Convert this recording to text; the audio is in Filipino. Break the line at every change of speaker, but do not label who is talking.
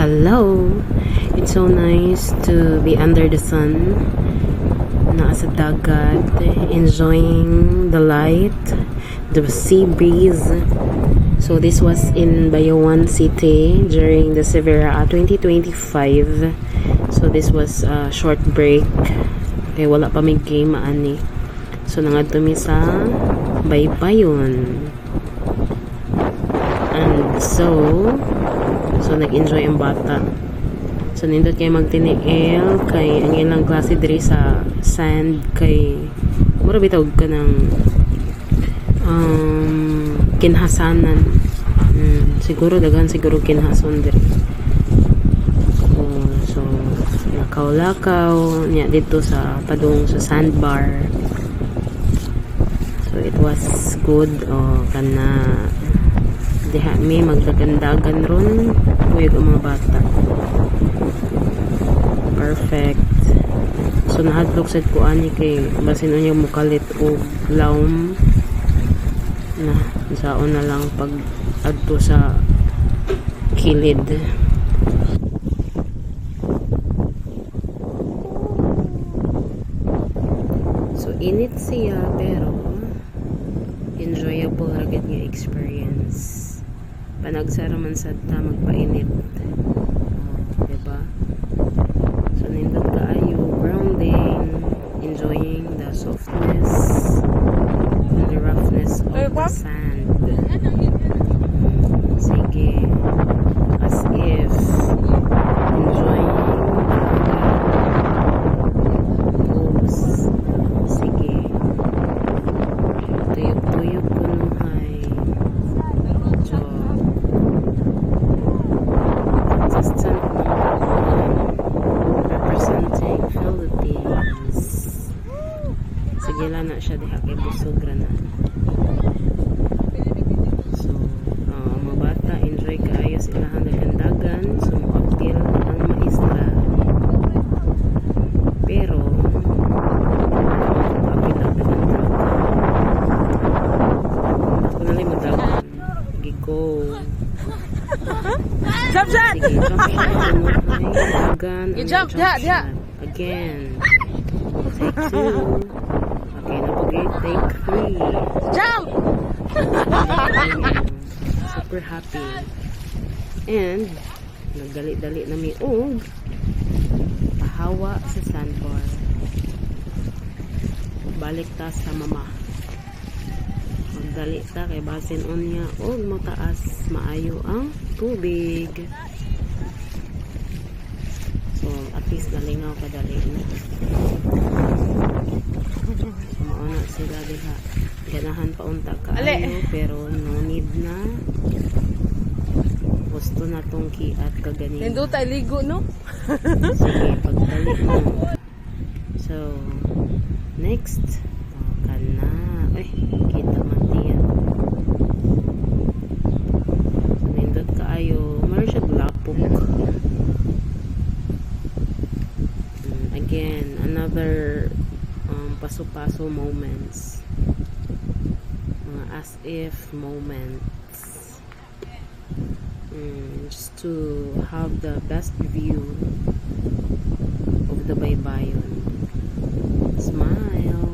Hello! It's so nice to be under the sun, nasa dagat, enjoying the light, the sea breeze. So this was in Bayawan City during the Severa 2025. So this was a short break. Okay, wala pa may game ani. So nangadto mi sa Baybayon. And so nag-enjoy ang bata. So nindot kay magtiniil kay ang ilang klase diri sa sand kay mura bitaw ka ng kinhasanan. Siguro daghan siguro kinhason diri. So lakaw-lakaw niya dito sa padung sa sandbar. So it was good kana diha mi magdagandagan ron kuyog ang mga bata. Perfect. So nahadlok sad ko ani kay basin unya mukalit og lawom na saon na lang pag adto sa kilid. So init siya pero enjoyable ra gid nga experience. Panagsara man sa ta magpainit. Diba? So nindot kaayo grounding, enjoying the softness and the roughness of the sand. Sige. As if enjoying pose. Sige. Tuyok-tuyok kunuhay. Representing Philippines. Sige lang na siya diha kay busog ra na. So, mga bata enjoy kaayo sila ang dagandagan. So, mo-appeal ang maestra. Pero mo-appeal ang dagandagan. Ako na lang magdagan. Gigo.
Jump shot!
Sige, jump shot.
You jump, yeah.
Again. Take 2. Okay, napagay. Take 3.
Jump!
Super happy. And, nagdali-dali na mi og pahawa sa sandbar. Balik ta sa mama. Magdali ta kay basin unya og motaas maayo ang tubig. So, at least nalingaw kadali na. So, mauna sila diha. Ganahan pa unta kaayo pero no need na. Gusto na tong kiat kaganin.
Nindot tayo ligo, no?
Sige, pagdali mo. So, next. Kana. Ay, kita man diyan. Nindot kaayo. Meron siya lapok. Again, another paso-paso moments. Mga as if moments. Just to have the best view of the Baybayon. Smile.